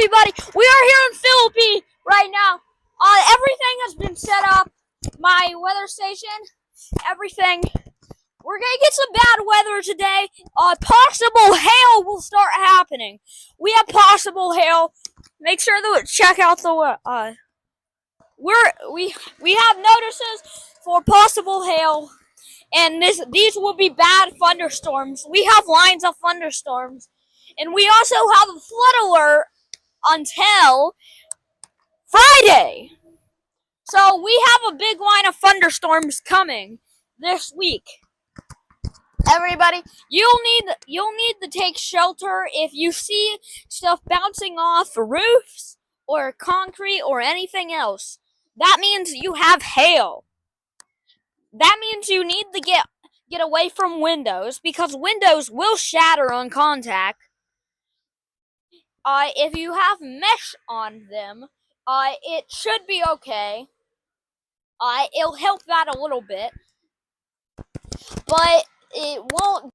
everybody. We are here in Philippines right now. Everything has been set up. My weather station, everything. We're gonna get some bad weather today. Possible hail will start happening. We have possible hail. Make sure to check out the we have notices for possible hail, and these will be bad thunderstorms. We have lines of thunderstorms, and we also have a flood alert until Friday. So we have a big line of thunderstorms coming this week. Everybody, you'll need to take shelter if you see stuff bouncing off roofs or concrete or anything else. That means you have hail. That means you need to get away from windows, because windows will shatter on contact. If you have mesh on them, it should be okay. It'll help that a little bit, but it won't